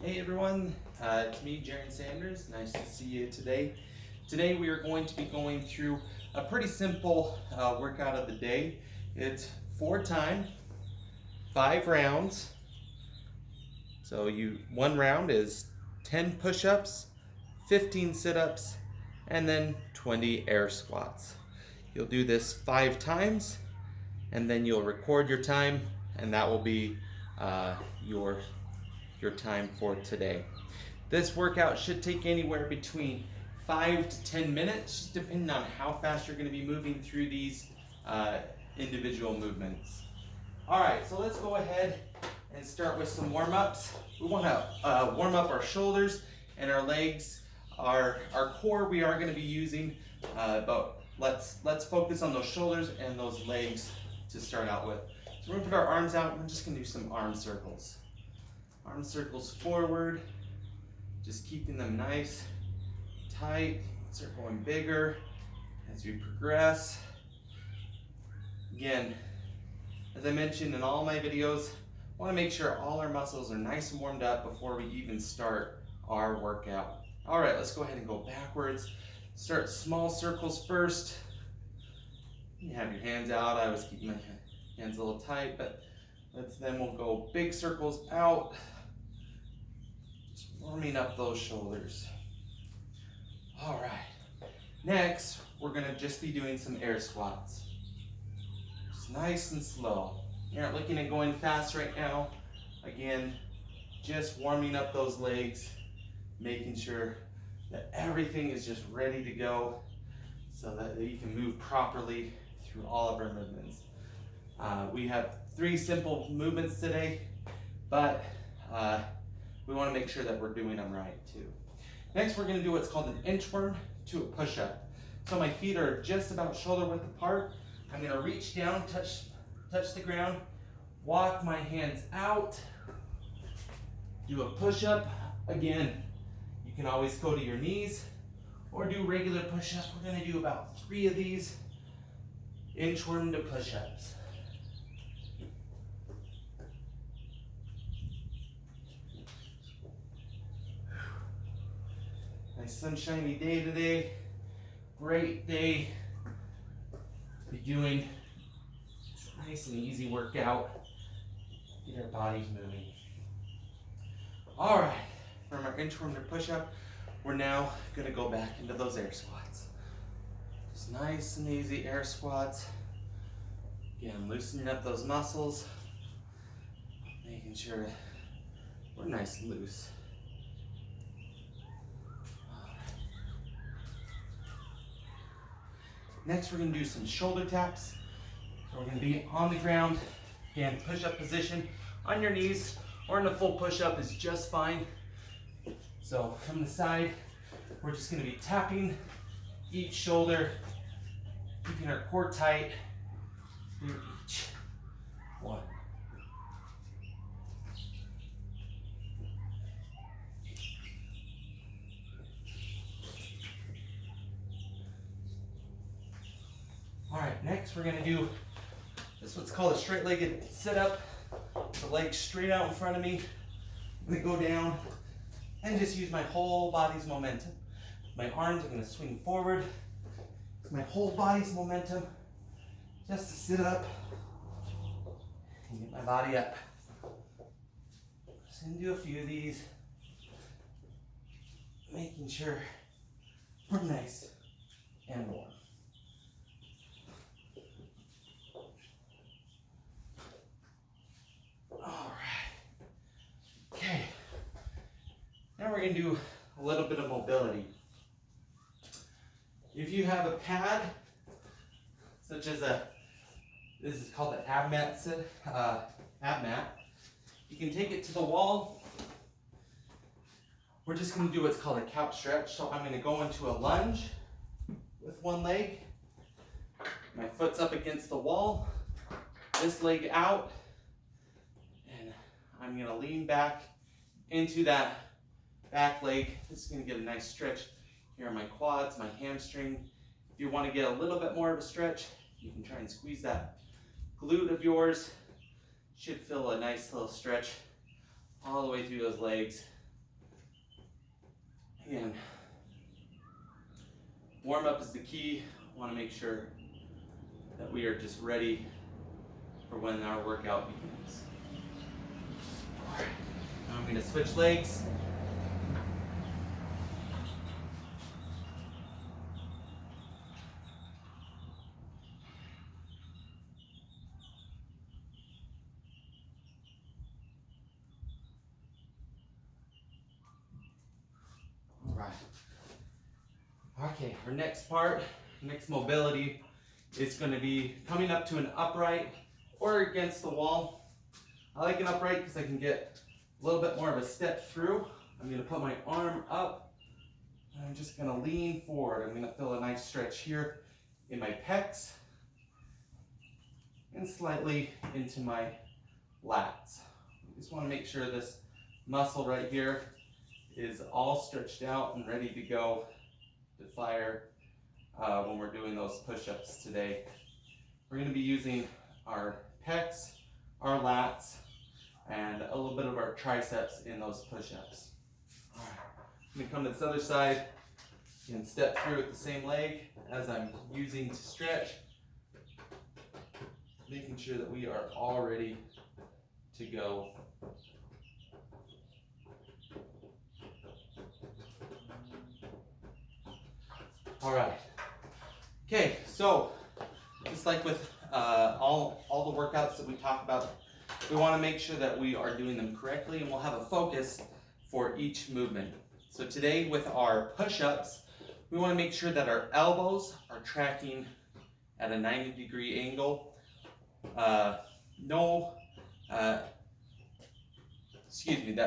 Hey everyone, it's me, Jaron Sanders. Nice to see you today. Today we are going to be going through a pretty simple workout of the day. It's 4 time, 5 rounds. So one round is 10 push-ups, 15 sit-ups, and then 20 air squats. You'll do this 5 times, and then you'll record your time, and that will be your time for today. This workout should take anywhere between 5 to 10 minutes, depending on how fast you're going to be moving through these individual movements. All right, so let's go ahead and start with some warm-ups. We want to warm up our shoulders and our legs. Our core we are going to be using, but let's focus on those shoulders and those legs to start out with. So we're going to put our arms out and we're just going to do some arm circles. Arm circles forward, just keeping them nice, tight. Start going bigger as we progress. Again, as I mentioned in all my videos, I want to make sure all our muscles are nice and warmed up before we even start our workout. All right, let's go ahead and go backwards. Start small circles first. You have your hands out. I was keeping my hands a little tight, but then we'll go big circles out. Just warming up those shoulders. All right. Next, we're gonna just be doing some air squats. Just nice and slow. You're not looking at going fast right now. Again, just warming up those legs, making sure that everything is just ready to go so that you can move properly through all of our movements. We have 3 simple movements today, but we want to make sure that we're doing them right too. Next, we're going to do what's called an inchworm to a push-up. So my feet are just about shoulder width apart. I'm going to reach down, touch the ground, walk my hands out, do a push-up. Again, you can always go to your knees or do regular push-ups. We're going to do about 3 of these inchworm to push-ups. Nice sunshiny day today. Great day to be doing this nice and easy workout. Get our bodies moving. All right, from our inchworm to push-up, we're now going to go back into those air squats. Just nice and easy air squats. Again, loosening up those muscles, making sure we're nice and loose. Next, we're going to do some shoulder taps. So we're going to be on the ground, again, push-up position on your knees, or in a full push-up is just fine. So from the side, we're just going to be tapping each shoulder, keeping our core tight for each one. All right, next we're going to do this what's called a straight-legged sit-up. The legs straight out in front of me. I'm going to go down and just use my whole body's momentum. My arms are going to swing forward. My whole body's momentum just to sit up and get my body up. Just going to do a few of these, making sure we're nice and warm. All right. Okay. Now we're going to do a little bit of mobility. If you have a pad, such as this is called the ab mat, you can take it to the wall. We're just going to do what's called a couch stretch. So I'm going to go into a lunge with one leg. My foot's up against the wall, this leg out, and I'm going to lean back into that back leg. This is going to get a nice stretch here on my quads, my hamstring. If you want to get a little bit more of a stretch, you can try and squeeze that glute of yours. Should feel a nice little stretch all the way through those legs. Again, warm up is the key. I want to make sure that we are just ready for when our workout begins. All right. Now I'm going to switch legs. All right. Okay, our next part, next mobility is going to be coming up to an upright or against the wall. I like an upright because I can get a little bit more of a step through. I'm going to put my arm up and I'm just going to lean forward. I'm going to feel a nice stretch here in my pecs and slightly into my lats. I just want to make sure this muscle right here is all stretched out and ready to go to fire when we're doing those push-ups today. We're going to be using our pecs, our lats, and a little bit of our triceps in those push-ups. All right. I'm going to come to this other side and step through with the same leg as I'm using to stretch, making sure that we are all ready to go. All right. Okay, so just like with all the workouts that we talk about, we want to make sure that we are doing them correctly, and we'll have a focus for each movement. So today with our push-ups, we want to make sure that our elbows are tracking at a 90-degree angle. That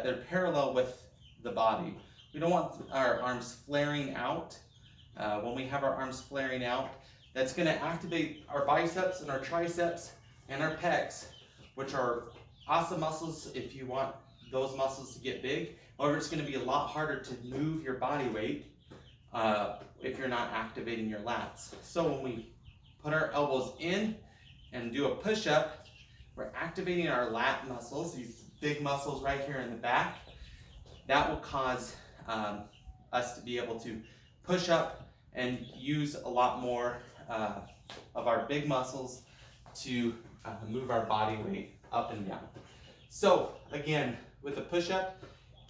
they're parallel with the body. We don't want our arms flaring out. When we have our arms flaring out, that's going to activate our biceps and our triceps and our pecs, which are awesome muscles if you want those muscles to get big. However, it's going to be a lot harder to move your body weight if you're not activating your lats. So when we put our elbows in and do a push-up, we're activating our lat muscles, these big muscles right here in the back. That will cause us to be able to push up and use a lot more of our big muscles to move our body weight up and down. So again, with a push-up,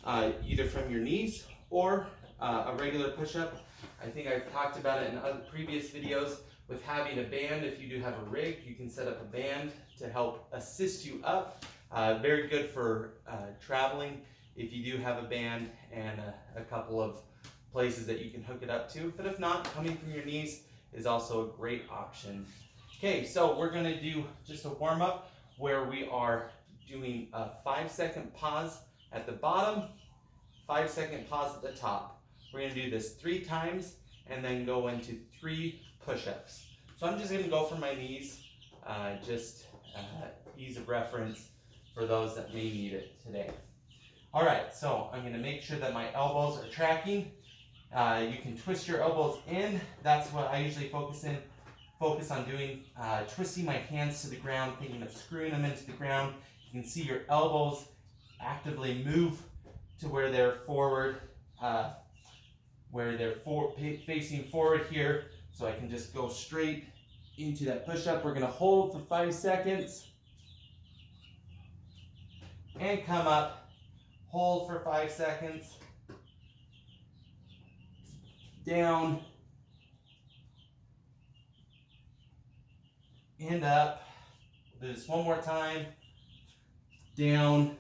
either from your knees or a regular push-up, I think I've talked about it in other previous videos. With having a band, if you do have a rig, you can set up a band to help assist you up. Very good for traveling if you do have a band and a couple of places that you can hook it up to. But if not, coming from your knees is also a great option. Okay, so we're going to do just a warm-up where we are doing a 5-second pause at the bottom, 5-second pause at the top. We're going to do this 3 times and then go into 3 push-ups. So I'm just going to go for my knees, ease of reference for those that may need it today. All right, so I'm going to make sure that my elbows are tracking. You can twist your elbows in. That's what I usually focus on doing. Twisting my hands to the ground, thinking of screwing them into the ground. You can see your elbows actively move to where they're forward, facing forward here. So I can just go straight into that push-up. We're going to hold for 5 seconds and come up. Hold for 5 seconds. Down and up. Do this one more time. Down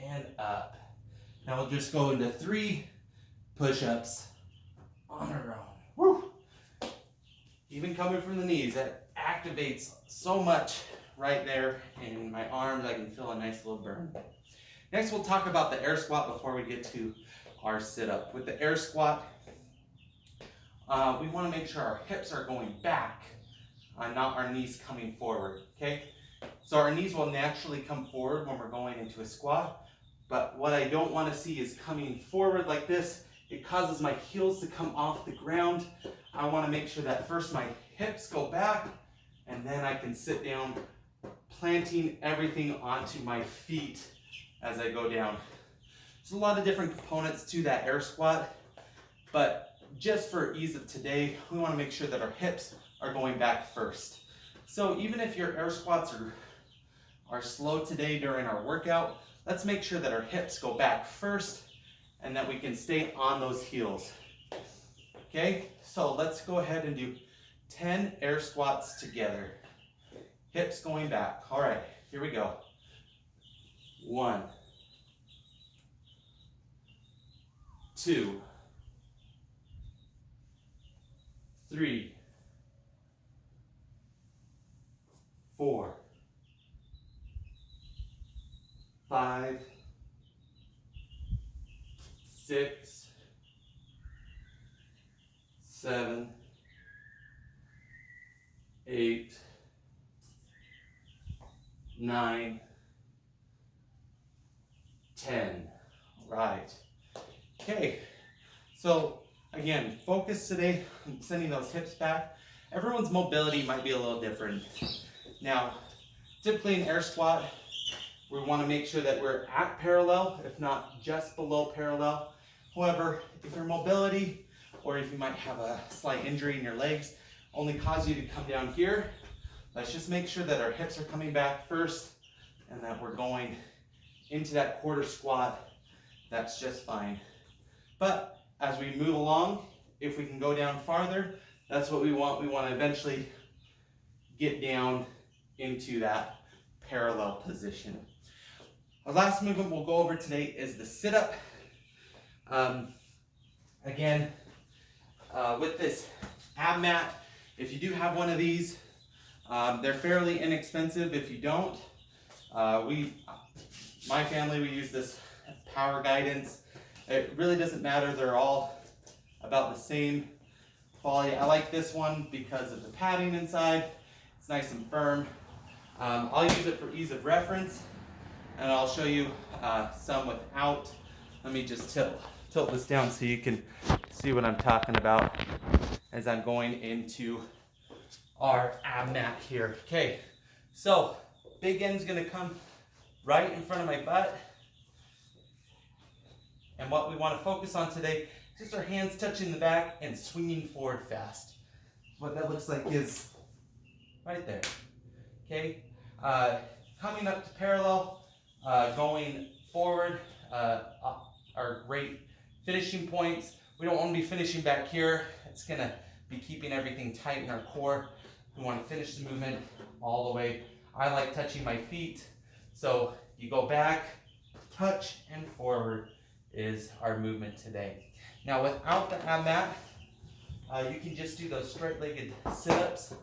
and up. Now we'll just go into 3 push-ups on our own. Woo! Even coming from the knees, that activates so much right there in my arms. I can feel a nice little burn. Next, we'll talk about the air squat before we get to our sit-up. With the air squat, we want to make sure our hips are going back, not our knees coming forward, okay? So our knees will naturally come forward when we're going into a squat, but what I don't want to see is coming forward like this. It causes my heels to come off the ground. I want to make sure that first my hips go back, and then I can sit down, planting everything onto my feet as I go down. There's a lot of different components to that air squat, but just for ease of today, we want to make sure that our hips are going back first. So even if your air squats are slow today during our workout, let's make sure that our hips go back first and that we can stay on those heels. Okay, so let's go ahead and do 10 air squats together. Hips going back. All right, here we go. 1, 2, 3, 4, 5, 6, 7, 8, 9, 10. All right. Okay. So again, focus today on sending those hips back. Everyone's mobility might be a little different. Now, typically in air squat, we want to make sure that we're at parallel, if not just below parallel. However, if your mobility, or if you might have a slight injury in your legs, only cause you to come down here, let's just make sure that our hips are coming back first and that we're going into that quarter squat. That's just fine. But as we move along, if we can go down farther, that's what we want. We want to eventually get down into that parallel position. Our last movement we'll go over today is the sit-up. Again, with this ab mat, if you do have one of these, they're fairly inexpensive. If you don't, my family, we use this Power Guidance. It really doesn't matter. They're all about the same quality. I like this one because of the padding inside. It's nice and firm. I'll use it for ease of reference, and I'll show you some without. Let me just tilt this down so you can see what I'm talking about as I'm going into our ab mat here. Okay, so big end's gonna come right in front of my butt. And what we want to focus on today is just our hands touching the back and swinging forward fast. What that looks like is right there. Okay, coming up to parallel, going forward are great finishing points. We don't want to be finishing back here. It's going to be keeping everything tight in our core. We want to finish the movement all the way. I like touching my feet. So you go back, touch, and forward is our movement today. Now without the ab mat, you can just do those straight-legged sit-ups.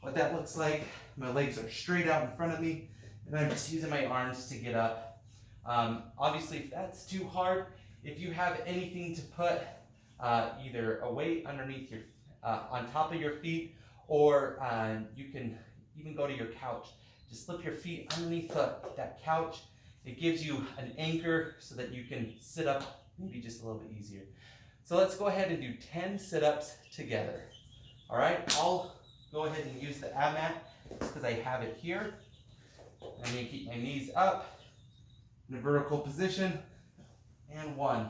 What that looks like, my legs are straight out in front of me, and I'm just using my arms to get up. Obviously, if that's too hard, if you have anything to put either a weight underneath your, on top of your feet, or you can even go to your couch. Just slip your feet underneath that couch. It gives you an anchor so that you can sit up maybe just a little bit easier. So let's go ahead and do 10 sit-ups together. All right, I'll go ahead and use the ab mat because I have it here. I'm going to keep my knees up in a vertical position. And 1,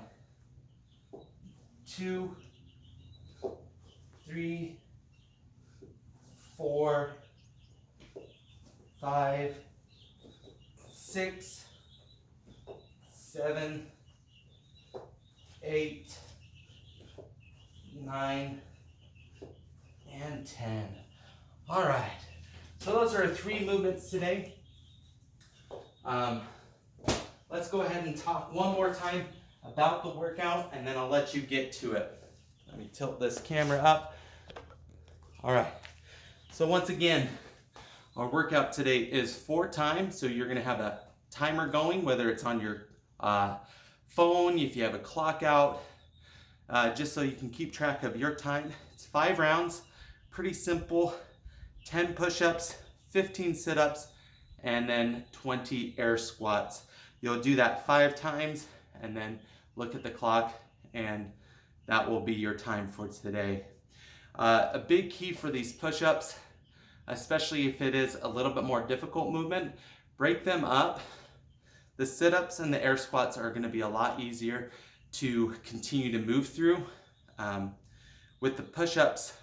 2, 3, 4, 5, 6, 7, 8, 9, and 10. All right, so those are our 3 movements today. Let's go ahead and talk one more time about the workout, and then I'll let you get to it. Let me tilt this camera up. All right, so once again, our workout today is 4 times, so you're going to have a timer going, whether it's on your phone, if you have a clock out, just so you can keep track of your time. It's 5 rounds, pretty simple, 10 push-ups, 15 sit-ups, and then 20 air squats. You'll do that 5 times, and then look at the clock, and that will be your time for today. A big key for these push-ups, especially if it is a little bit more difficult movement, break them up The sit-ups and the air squats are going to be a lot easier to continue to move through. With the push-ups,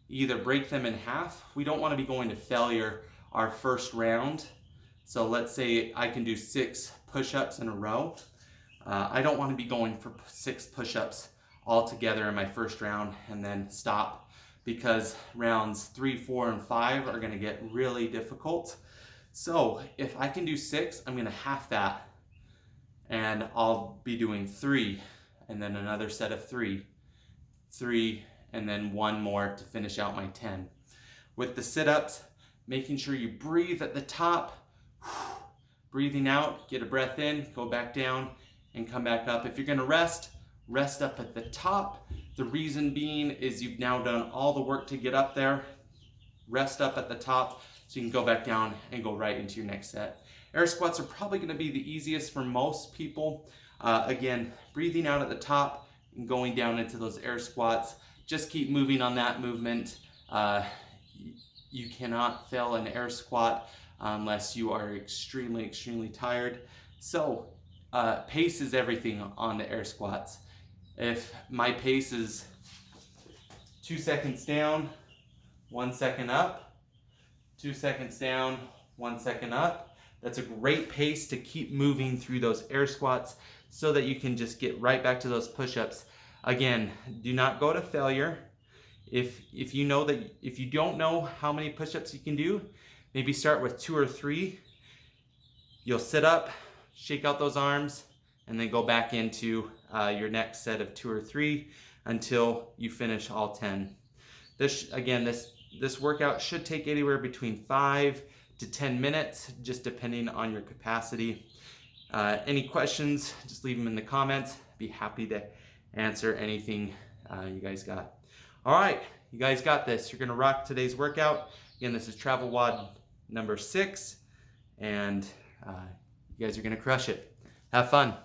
either break them in half. We don't want to be going to failure our first round. So let's say I can do 6 push-ups in a row. I don't want to be going for 6 push-ups all together in my first round and then stop, because rounds 3, 4, and 5 are going to get really difficult. So if I can do 6, I'm going to half that, and I'll be doing 3 and then another set of 3, and then 1 more to finish out my 10. With the sit-ups, making sure you breathe at the top, breathing out, get a breath in, go back down, and come back up. If you're gonna rest up at the top. The reason being is you've now done all the work to get up there. Rest up at the top so you can go back down and go right into your next set. Air squats are probably gonna be the easiest for most people. Again, breathing out at the top and going down into those air squats. Just keep moving on that movement. You cannot fail an air squat unless you are extremely, extremely tired. So pace is everything on the air squats. If my pace is 2 seconds down, 1 second up, 2 seconds down, 1 second up, that's a great pace to keep moving through those air squats so that you can just get right back to those push-ups. Again, do not go to failure. If you don't know how many push-ups you can do, maybe start with 2 or 3. You'll sit up, shake out those arms, and then go back into your next set of 2 or 3 until you finish all 10. This workout should take anywhere between 5 to 10 minutes, just depending on your capacity. Any questions, just leave them in the comments. Be happy to answer anything you guys got. All right, you guys got this. You're gonna rock today's workout. Again, this is travel WOD number 6, and you guys are gonna crush it. Have fun.